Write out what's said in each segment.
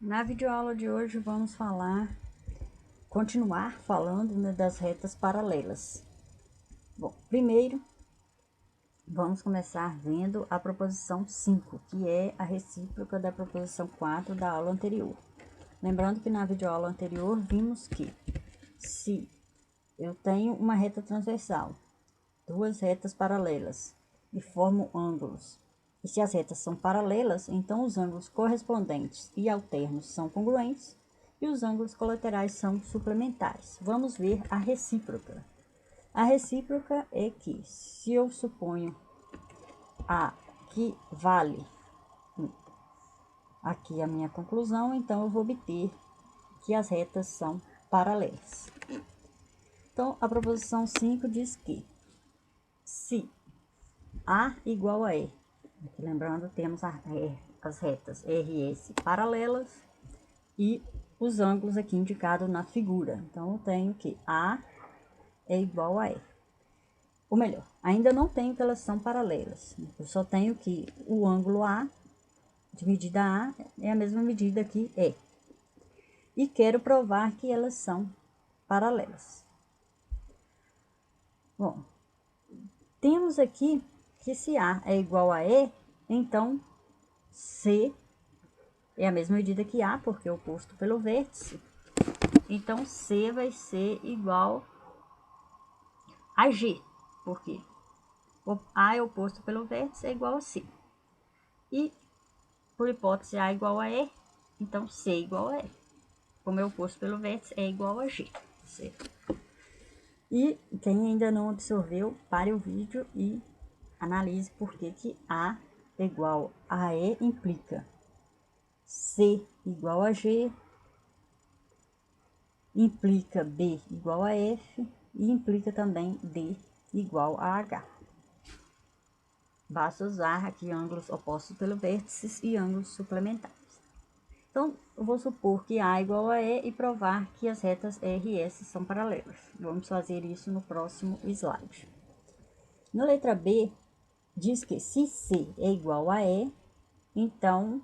Na videoaula de hoje vamos continuar falando, né, das retas paralelas. Bom, primeiro vamos começar vendo a proposição 5, que é a recíproca da proposição 4 da aula anterior. Lembrando que na videoaula anterior vimos que se eu tenho uma reta transversal, duas retas paralelas e formam ângulos, e se as retas são paralelas, então os ângulos correspondentes e alternos são congruentes e os ângulos colaterais são suplementares. Vamos ver a recíproca. A recíproca é que, se eu suponho A que vale aqui a minha conclusão, então eu vou obter que as retas são paralelas. Então, a proposição 5 diz que se A igual a E, aqui lembrando, temos as retas R e S paralelas e os ângulos aqui indicados na figura. Então, eu tenho que A é igual a E. Ou melhor, ainda não tenho que elas são paralelas. Eu só tenho que o ângulo A, de medida A, é a mesma medida que E. E quero provar que elas são paralelas. Bom, temos aqui que se A é igual a E, então C é a mesma medida que A, porque é oposto pelo vértice. Então, C vai ser igual a G, porque A é oposto pelo vértice, é igual a C. E, por hipótese, A é igual a E, então C é igual a E. Como é oposto pelo vértice, é igual a G, certo? E quem ainda não absorveu, pare o vídeo e analise por que A igual a E implica C igual a G, implica B igual a F e implica também D igual a H. Basta usar aqui ângulos opostos pelo vértice e ângulos suplementares. Então, eu vou supor que A igual a E e provar que as retas R e S são paralelas. Vamos fazer isso no próximo slide. Na letra B, diz que se C é igual a E, então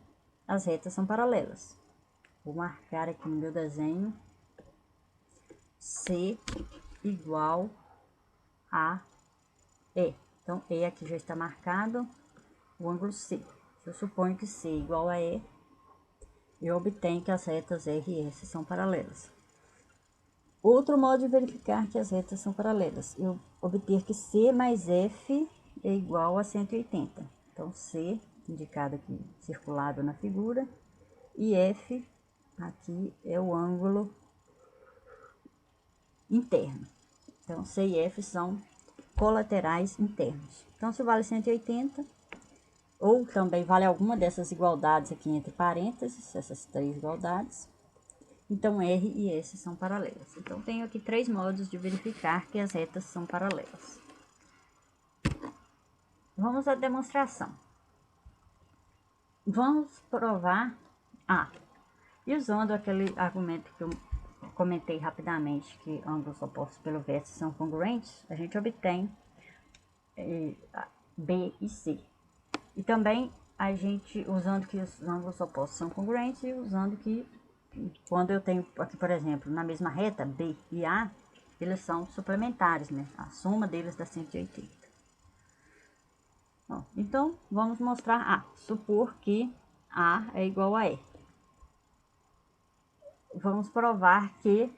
as retas são paralelas. Vou marcar aqui no meu desenho C igual a E. Então, E aqui já está marcado, o ângulo C. Se eu suponho que C igual a E, eu obtenho que as retas R e S são paralelas. Outro modo de verificar que as retas são paralelas, eu obter que C mais F é igual a 180. Então, C, indicado aqui, circulado na figura, e F, aqui, é o ângulo interno. Então, C e F são colaterais internos. Então, se vale 180, ou também vale alguma dessas igualdades aqui entre parênteses, essas três igualdades, então R e S são paralelas. Então, tenho aqui três modos de verificar que as retas são paralelas. Vamos à demonstração. Vamos provar A. E usando aquele argumento que eu comentei rapidamente, que ângulos opostos pelo vértice são congruentes, a gente obtém B e C. E também a gente, usando que os ângulos opostos são congruentes e usando que, quando eu tenho aqui, por exemplo, na mesma reta, B e A, eles são suplementares, né? A soma deles dá 180. Bom, então, vamos mostrar A. Supor que A é igual a E. Vamos provar que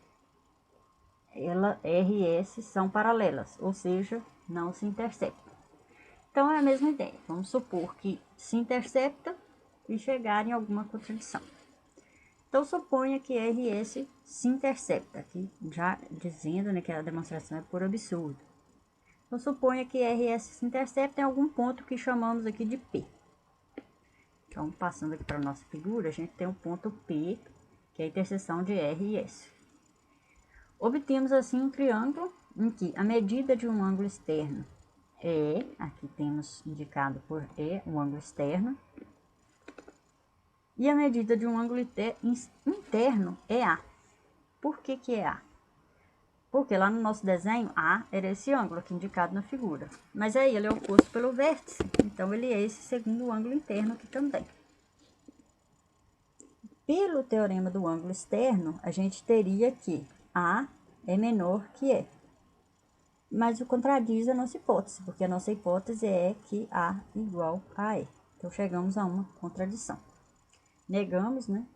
R e S são paralelas, ou seja, não se interceptam. Então, é a mesma ideia. Vamos supor que se intercepta e chegar em alguma contradição. Então, suponha que R e S se intercepta, aqui já dizendo, né, que a demonstração é por absurdo. Então, suponha que R e S se intercepta em algum ponto que chamamos aqui de P. Então, passando aqui para a nossa figura, a gente tem o ponto P, que é a interseção de R e S. Obtemos assim um triângulo em que a medida de um ângulo externo é, aqui temos indicado por E, o ângulo externo, e a medida de um ângulo interno é A. Por que é A? Porque lá no nosso desenho, A era esse ângulo aqui indicado na figura. Mas aí ele é oposto pelo vértice, então ele é esse segundo ângulo interno aqui também. pelo teorema do ângulo externo, a gente teria que A é menor que E. Mas o contradiz a nossa hipótese, porque a nossa hipótese é que A igual a E. Então, chegamos a uma contradição. Negamos, né?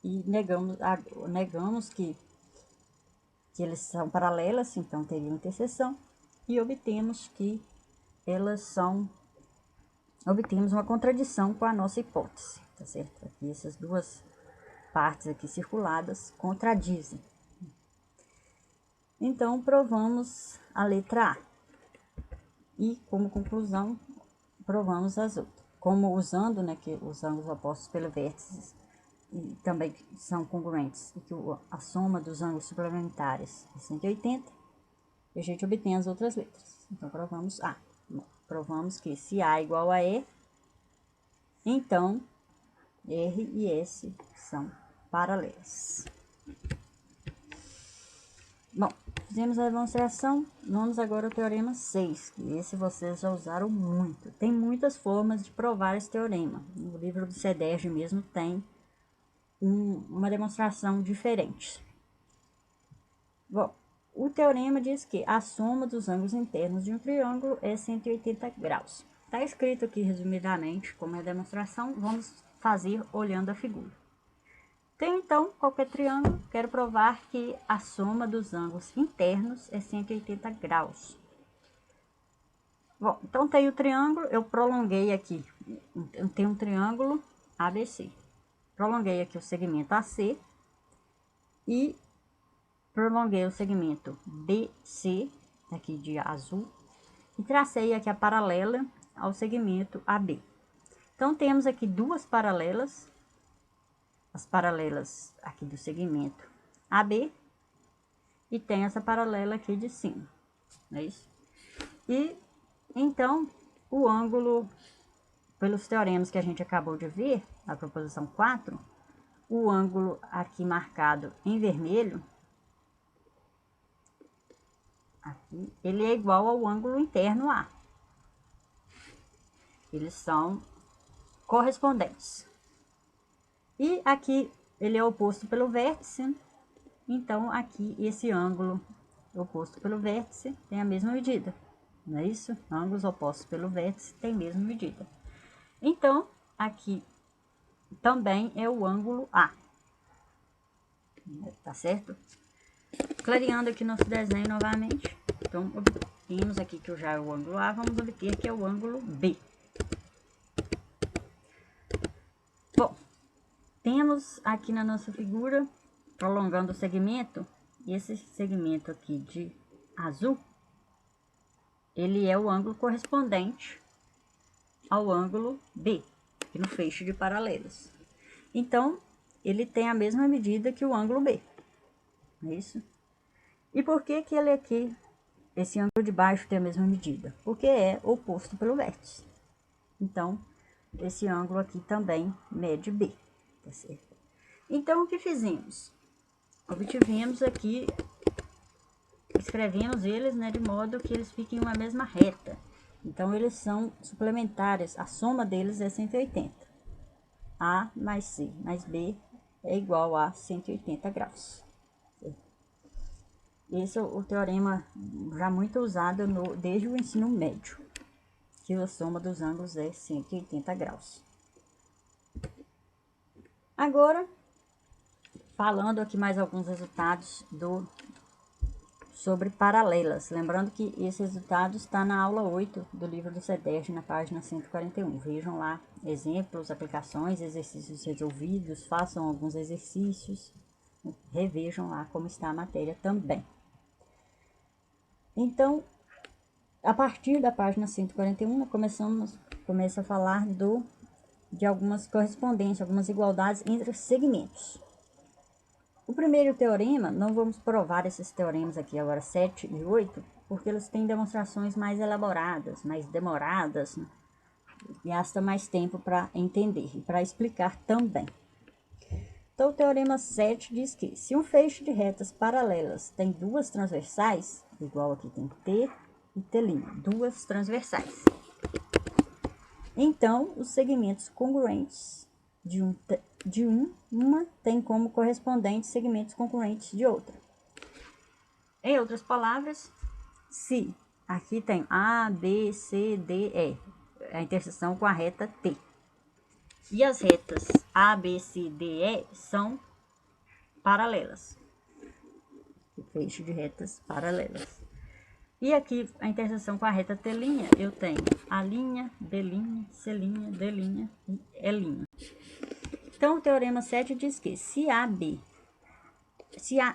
E negamos que eles são paralelas, então teria interseção. E obtemos que elas são... Obtemos uma contradição com a nossa hipótese, tá certo? Aqui essas duas partes aqui circuladas contradizem. Então, provamos a letra A. E, como conclusão, provamos as outras. Como usando, né, que os ângulos opostos pelo vértice e também são congruentes, e que a soma dos ângulos suplementares é 180, e a gente obtém as outras letras. Então, provamos A. Provamos que se A é igual a E, então R e S são paralelas. Bom, fizemos a demonstração, vamos agora ao teorema 6, que esse vocês já usaram muito. Tem muitas formas de provar esse teorema. No livro do CEDERJ mesmo tem uma demonstração diferente. Bom, o teorema diz que a soma dos ângulos internos de um triângulo é 180 graus. Está escrito aqui resumidamente como é a demonstração, vamos fazer olhando a figura. Tenho então qualquer triângulo, quero provar que a soma dos ângulos internos é 180 graus. Bom, então tenho o triângulo, eu prolonguei aqui, eu tenho um triângulo ABC. Prolonguei aqui o segmento AC e prolonguei o segmento BC, aqui de azul, e tracei aqui a paralela ao segmento AB. Então, temos aqui duas paralelas, as paralelas aqui do segmento AB, e tem essa paralela aqui de cima, não é isso? E, então, o ângulo, pelos teoremas que a gente acabou de ver, a proposição 4, o ângulo aqui marcado em vermelho, aqui, ele é igual ao ângulo interno A. Eles são correspondentes. E aqui ele é oposto pelo vértice, então aqui esse ângulo oposto pelo vértice tem a mesma medida, não é isso? Ângulos opostos pelo vértice tem a mesma medida. Então, aqui também é o ângulo A, tá certo? Clareando aqui nosso desenho novamente, então obtemos aqui que já é o ângulo A, vamos obter que é o ângulo B. Bom, temos aqui na nossa figura, prolongando o segmento, esse segmento aqui de azul, ele é o ângulo correspondente ao ângulo B, aqui no feixe de paralelos. Então, ele tem a mesma medida que o ângulo B, não é isso? E por que que ele aqui, esse ângulo de baixo tem a mesma medida? Porque é oposto pelo vértice. Então, esse ângulo aqui também mede B, tá certo? Então, o que fizemos? Obtivemos aqui, escrevemos eles, né, de modo que eles fiquem uma mesma reta. Então, eles são suplementares, a soma deles é 180. A mais C mais B é igual a 180 graus. Esse é o teorema já muito usado desde o ensino médio, que a soma dos ângulos é 180 graus. Agora, falando aqui mais alguns resultados sobre paralelas. Lembrando que esse resultado está na aula 8 do livro do CEDERJ, na página 141. Vejam lá exemplos, aplicações, exercícios resolvidos, façam alguns exercícios, revejam lá como está a matéria também. Então, a partir da página 141, começa a falar de algumas correspondências, algumas igualdades entre segmentos. O primeiro teorema, não vamos provar esses teoremas aqui agora, 7 e 8, porque eles têm demonstrações mais elaboradas, mais demoradas, né? Gasta mais tempo para entender e para explicar também. Então, o teorema 7 diz que se um feixe de retas paralelas tem duas transversais, igual aqui tem T e T', duas transversais, então os segmentos congruentes de uma tem como correspondentes segmentos concorrentes de outra. Em outras palavras, se aqui tem A, B, C, D, E, a interseção com a reta T. E as retas A, B, C, D, E são paralelas. O feixe de retas paralelas. E aqui a interseção com a reta T', eu tenho A', B', C', D' e E'. Então o teorema 7 diz que se A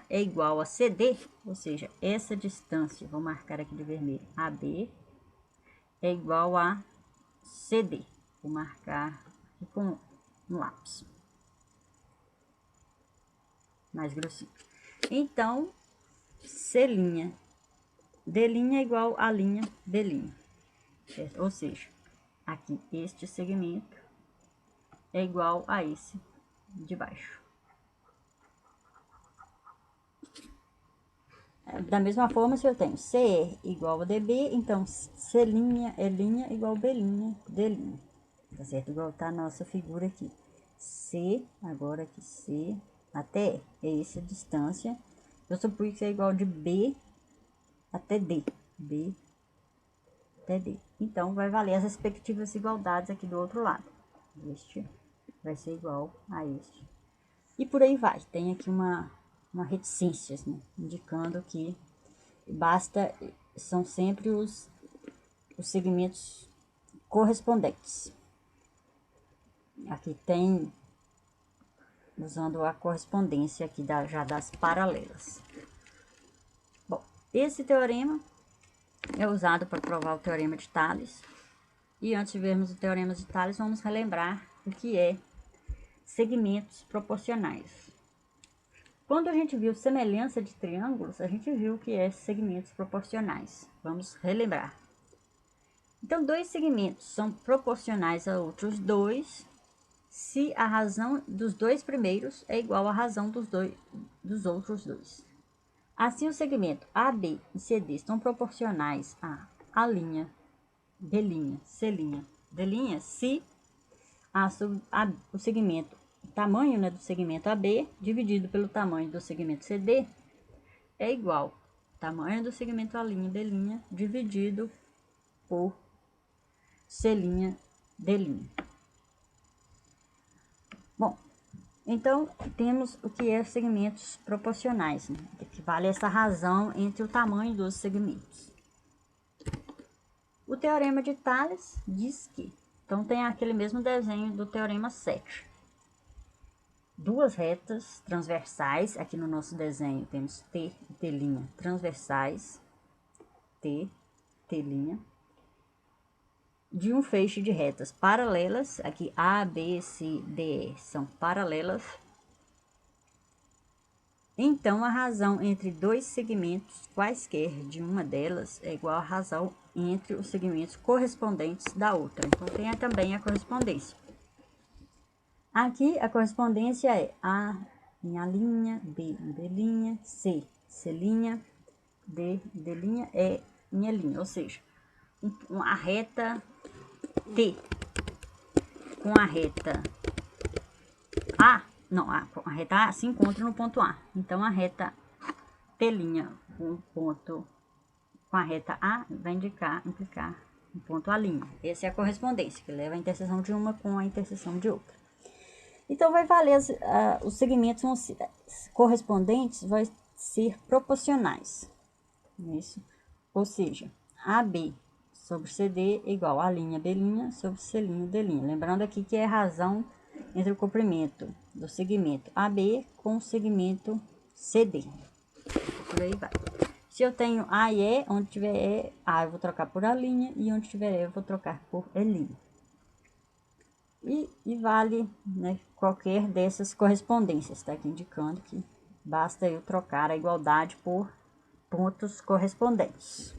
é igual a CD, ou seja, essa distância, vou marcar aqui de vermelho, AB é igual a CD. Vou marcar aqui com um lápis mais grossinho. Então, C', D' é igual a linha B', certo? Ou seja, aqui este segmento é igual a esse de baixo. Da mesma forma, se eu tenho CE igual a DB, então C', E' igual a B', D'. Tá certo? Igual tá a nossa figura aqui. C, agora aqui C até E. É essa distância. Eu suponho que é igual de B até D. B até D. Então, vai valer as respectivas igualdades aqui do outro lado. Este vai ser igual a este. E por aí vai. Tem aqui uma reticências, né? Indicando que basta, são sempre os segmentos correspondentes. Aqui tem, usando a correspondência aqui já das paralelas. Bom, esse teorema é usado para provar o teorema de Tales. E antes de vermos o teorema de Tales, vamos relembrar o que é segmentos proporcionais. Quando a gente viu semelhança de triângulos, a gente viu o que é segmentos proporcionais. Vamos relembrar. Então, dois segmentos são proporcionais a outros dois se a razão dos dois primeiros é igual à razão dos outros dois. Assim, o segmento AB e CD estão proporcionais a A', B', C', D' se o segmento, o tamanho, né, do segmento AB dividido pelo tamanho do segmento CD é igual ao tamanho do segmento A', D' dividido por C', D'. Bom, então temos o que é segmentos proporcionais, né? Que vale essa razão entre o tamanho dos segmentos. O teorema de Tales diz que, então tem aquele mesmo desenho do teorema 7. Duas retas transversais, aqui no nosso desenho temos T e T' transversais, T, T', de um feixe de retas paralelas, aqui A, B, C, D, E são paralelas. Então, a razão entre dois segmentos quaisquer de uma delas é igual à razão entre os segmentos correspondentes da outra. Então, tem também a correspondência. Aqui, a correspondência é A em A', B em B', C, C', D, D', E em E'. Ou seja, a reta T com a reta A, não, a reta A se encontra no ponto A. Então, a reta T' com ponto com a reta A vai implicar um ponto A'. Essa é a correspondência, que leva a interseção de uma com a interseção de outra. Então, vai valer, os segmentos correspondentes vão ser proporcionais. Isso. Ou seja, AB sobre CD é igual a B' sobre C', D'. Lembrando aqui que é a razão entre o comprimento do segmento AB com o segmento CD. Por aí vai. Se eu tenho A e E, onde tiver E, A eu vou trocar por A', e onde tiver E eu vou trocar por E'. E vale, né, qualquer dessas correspondências, está aqui indicando que basta eu trocar a igualdade por pontos correspondentes.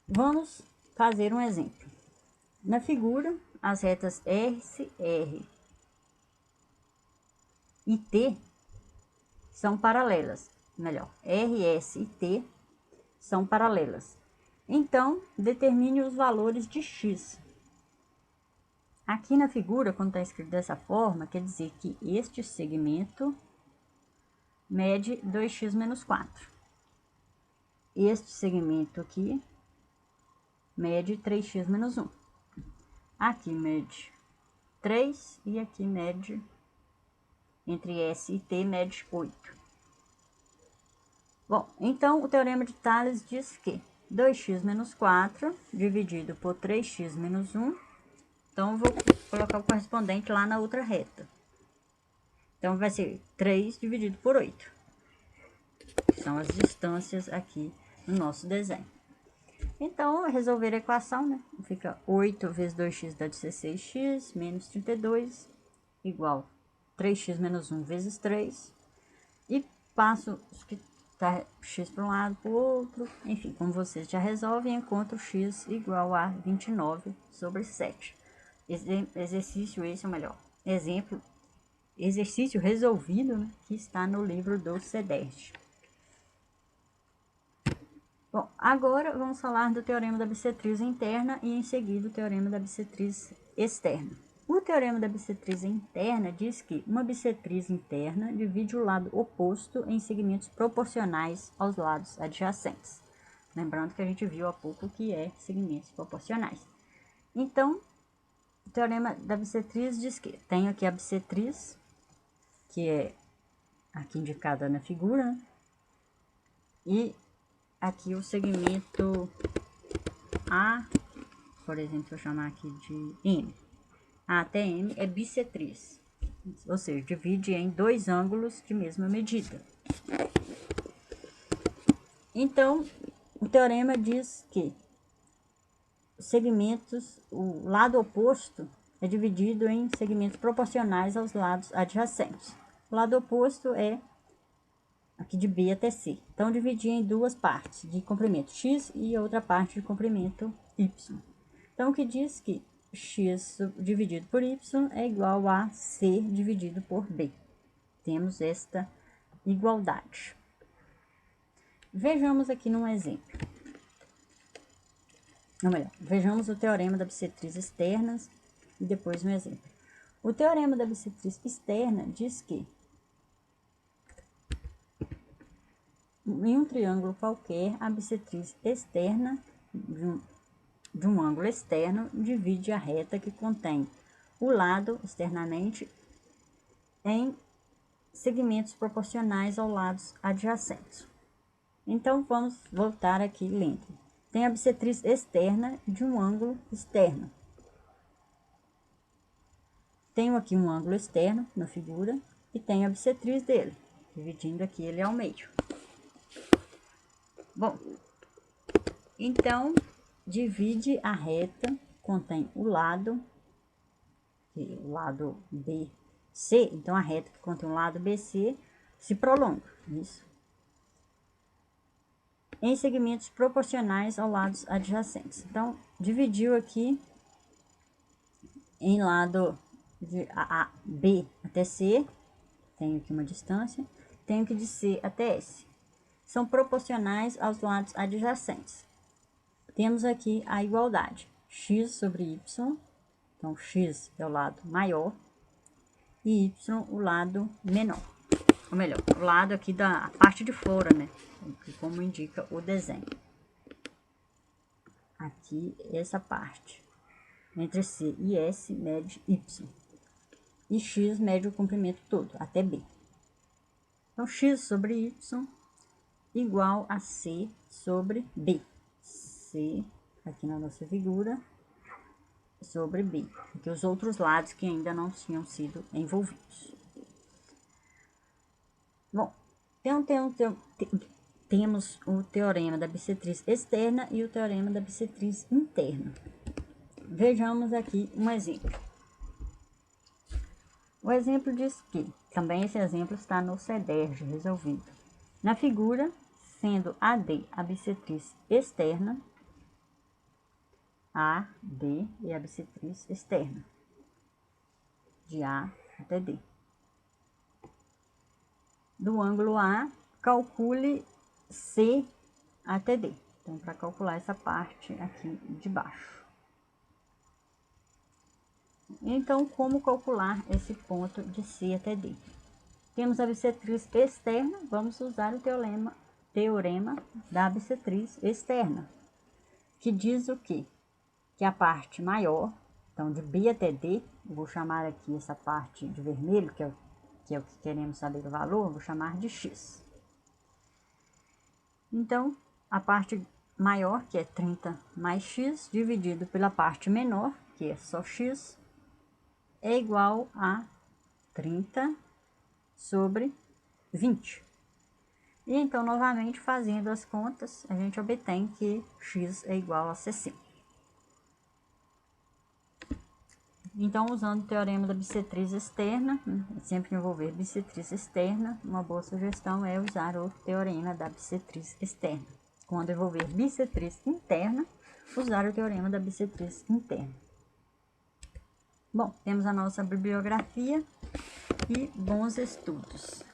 Vamos fazer um exemplo. Na figura, as retas S, R e T são paralelas. Melhor, R, S e T são paralelas. Então, determine os valores de x. Aqui na figura, quando está escrito dessa forma, quer dizer que este segmento mede 2x menos 4. Este segmento aqui mede 3x menos 1. Aqui mede 3 e aqui mede, entre S e T, mede 8. Bom, então o teorema de Tales diz que 2x menos 4 dividido por 3x menos 1, então eu vou colocar o correspondente lá na outra reta. Então vai ser 3 dividido por 8, que são as distâncias aqui no nosso desenho. Então, resolver a equação, né? Fica 8 vezes 2x dá 16x, menos 32, igual 3x menos 1 vezes 3. E passo os que tá x para um lado para o outro. Enfim, como vocês já resolvem, encontro x igual a 29 sobre 7. Exercício esse, ou melhor, exercício resolvido, né? Que está no livro do CEDERJ. Bom, agora vamos falar do teorema da bissetriz interna e em seguida o teorema da bissetriz externa. O teorema da bissetriz interna diz que uma bissetriz interna divide o lado oposto em segmentos proporcionais aos lados adjacentes. Lembrando que a gente viu há pouco que é segmentos proporcionais. Então, o teorema da bissetriz diz que tem aqui a bissetriz, que é aqui indicada na figura, né? E aqui o segmento A, por exemplo, vou chamar aqui de M. A até M é bissetriz, ou seja, divide em dois ângulos de mesma medida. Então, o teorema diz que os segmentos, o lado oposto é dividido em segmentos proporcionais aos lados adjacentes. O lado oposto é aqui de B até C. Então, dividir em duas partes, de comprimento x e outra parte de comprimento y. Então, o que diz que x dividido por y é igual a c dividido por b. Temos esta igualdade. Vejamos aqui num exemplo. Ou melhor, vejamos o teorema da bissetriz externa e depois um exemplo. O teorema da bissetriz externa diz que em um triângulo qualquer, a bissetriz externa de um ângulo externo divide a reta que contém o lado externamente em segmentos proporcionais aos lados adjacentes. Então, vamos voltar aqui lendo. Tem a bissetriz externa de um ângulo externo. Tenho aqui um ângulo externo na figura e tenho a bissetriz dele, dividindo aqui ele ao meio. Bom, então, divide a reta, contém o lado BC, então a reta que contém o lado BC se prolonga, isso, em segmentos proporcionais aos lados adjacentes. Então, dividiu aqui em lado de B até C, tenho aqui uma distância, tenho que de C até S. São proporcionais aos lados adjacentes. Temos aqui a igualdade, x sobre y, então x é o lado maior e y o lado menor. Ou melhor, o lado aqui da parte de fora, né? Como indica o desenho. Aqui, essa parte. Entre C e S mede y. E x mede o comprimento todo, até B. Então, x sobre y igual a C sobre B. C, aqui na nossa figura, sobre B. Aqui os outros lados que ainda não tinham sido envolvidos. Bom, temos o teorema da bissetriz externa e o teorema da bissetriz interna. Vejamos aqui um exemplo. O exemplo diz que, também esse exemplo está no CEDERJ resolvido. Na figura, sendo AD a bissetriz externa, AD é a bissetriz externa, de A até D. Do ângulo A, calcule C até D. Então, para calcular essa parte aqui de baixo. Então, como calcular esse ponto de C até D? Temos a bissetriz externa, vamos usar o teorema da bissetriz externa, que diz o quê? Que a parte maior, então de B até D, eu vou chamar aqui essa parte de vermelho, que é o que queremos saber o valor, vou chamar de X. Então, a parte maior, que é 30 mais X, dividido pela parte menor, que é só X, é igual a 30 sobre 20. E então, novamente, fazendo as contas, a gente obtém que X é igual a 60. Então, usando o teorema da bissetriz externa, sempre envolver bissetriz externa, uma boa sugestão é usar o teorema da bissetriz externa. Quando envolver bissetriz interna, usar o teorema da bissetriz interna. Bom, temos a nossa bibliografia e bons estudos.